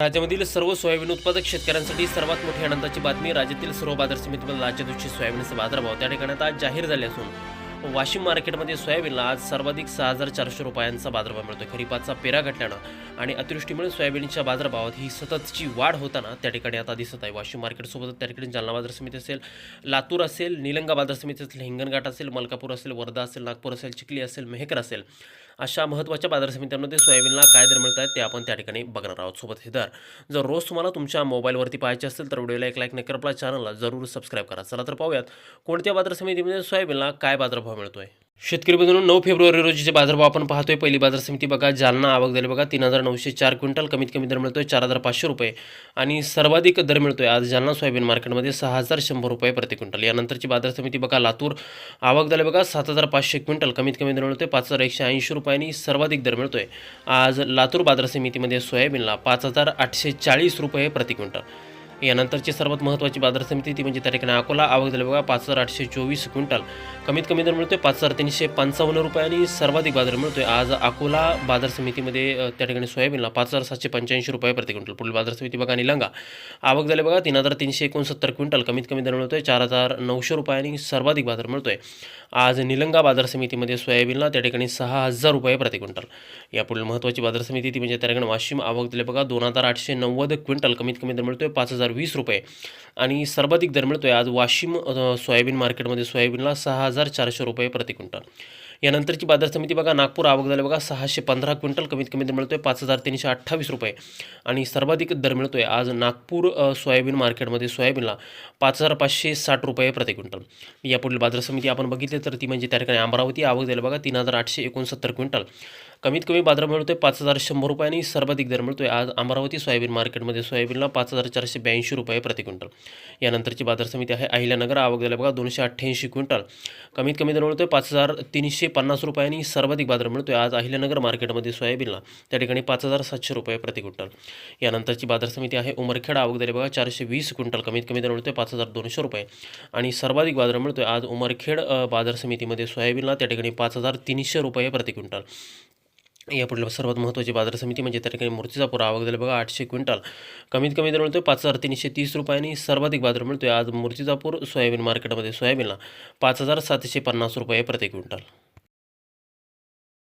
राज्यामधील सर्व सोयाबीन उत्पादक शेतकऱ्यांसाठी सर्वात मोठी आनंदाची बातमी. राज्यातील सर्व बाजार समितीमध्ये आजच्या दिवशी सोयाबीनचे बाजारभाव त्या ठिकाणी आज जाहीर झाले असून वाशिम मार्केटमध्ये सोयाबीनला आज सर्वाधिक 6,400 रुपयांचा बाजारभाव मिळतो. खरीपाचा पेरा घटल्यानं आणि अतिवृष्टीमुळे सोयाबीनच्या बाजारभावात ही सततची वाढ होताना त्या ठिकाणी आता दिसत आहे. वाशिम मार्केटसोबत त्या ठिकाणी जालना बाजार समिती असेल, लातूर असेल, निलंगा बाजार समिती असेल, हिंगणघाट असेल, मलकापूर असेल, वर्धा असेल, नागपूर असेल, चिखली असेल, मेहकर असेल, अशा महत्त्वाच्या बाजार समित्यांमध्ये सोयाबीनला काय दर मिळत आहेत ते आपण त्या ठिकाणी बघणार आहोत. सोबत हे दर जर रोज तुम्हाला तुमच्या मोबाईलवरती पाहायचे असेल तर व्हिडिओला एक लाईक नक्की, आपल्या चॅनलला जरूर सबस्क्राईब करा. चला तर पाहूयात कोणत्या बाजार समितीमध्ये सोयाबीनला काय बाजारभाव मिळतोय. शेतकरी बंधूंनो, 9 फेब्रुवारी रोजीचे बाजारभाव आपण पाहतोय. पहिली बाजार समिती बघा, जालना. आवक झाली बघा 3,904 क्विंटल. कमीत कमी दर मिळतोय 4,500 रुपये आणि सर्वाधिक दर मिळतोय आज जालना सोयाबीन मार्केटमध्ये 6,100 रुपये प्रति क्विंटल. यानंतरची बाजार समिती बघा, लातूर. आवक झाली बघा 7,500 क्विंटल. कमीत कमी दर मिळतोय 5,180 रुपयांनी. सर्वाधिक दर मिळतोय आज लातूर बाजार समितीमध्ये सोयाबीनला 5,840 रुपये प्रति क्विंटल. यानंतरची सर्वात महत्त्वाची बाजार समिती ती म्हणजे त्या ठिकाणी अकोला. आवक झाली बघा 5,824 क्विंटल. कमीत कमी दर मिळतोय 5,355 रुपये आणि सर्वाधिक बाजार मिळतोय आज अकोला बाजार समितीमध्ये त्या ठिकाणी सोयाबीनला 5,785 रुपये प्रति क्विंटल. पुढील बाजार समिती बघा, निलंगा. आवक झाली बघा 3,369 क्विंटल. कमीत कमी दर मिळतोय 4,900 रुपये आणि सर्वाधिक बाजार मिळतोय आज निलंगा बाजार समितीमध्ये सोयाबीनला त्या ठिकाणी 6,000 रुपये प्रति क्विंटल. यापुढील महत्त्वाची बाजार समिती ती म्हणजे त्या ठिकाणी वाशिम. आवक झाली बघा 2,890 क्विंटल. कमीत कमी दर मिळतोय 5,020 रुपये आणि सर्वाधिक दर मिळतोय आज वाशिम सोयाबीन मार्केटमध्ये सोयाबीनला 6,400 रुपये प्रति क्विंटल. यानंतरची बाजार समिती बघा, नागपूर. आवक झाली बघा 615 क्विंटल. कमीत कमी दर मिळतोय 5,328 रुपये आणि सर्वाधिक दर मिळतोय आज नागपूर सोयाबीन मार्केटमध्ये सोयाबीनला 5,560 रुपये प्रति क्विंटल. यापुढील बाजार समिती आपण बघितली तर ती म्हणजे त्या ठिकाणी अमरावती. आवक झाली बघा 3,869 क्विंटल. कमीत कमी बाजार मिळतोय 5,100 रुपये आणि सर्वाधिक दर मिळतोय आज अमरावती सोयाबीन मार्केटमध्ये सोयाबीनला 5,482 रुपये प्रति क्विंटल. यानंतरची बाजार समिती आहे अहिल्यानगर. आवक झाली बघा 288 क्विंटल. कमीत कमी दर मिळतोय 5,350 रुपये आणि सर्वाधिक बाजार मिळतोय आज अहिल्यानगर मार्केटमध्ये सोयाबीनला त्या ठिकाणी 5,700 रुपये प्रति क्विंटल. यानंतरची बाजार समिती आहे उमरखेड. आवक झाली बघा 420 क्विंटल. कमीत कमी दर मिळतोय 5,200 रुपये आणि सर्वाधिक बाजार मिळतोय आज उमरखेड बाजार समितीमध्ये सोयाबीनला त्या ठिकाणी 5,300 रुपये प्रति क्विंटल. यापुढील सर्वात महत्त्वाची बाजार समिती म्हणजे त्या ठिकाणी मूर्तिजापूर. आवक झाली बघा 800 क्विंटल. कमीत कमी दर मिळतोय 5,330 रुपये आणि सर्वाधिक बाजार मिळतोय आज मूर्तिजापूर सोयाबीन मार्केटमध्ये सोयाबीनला 5,750 रुपये प्रति क्विंटल.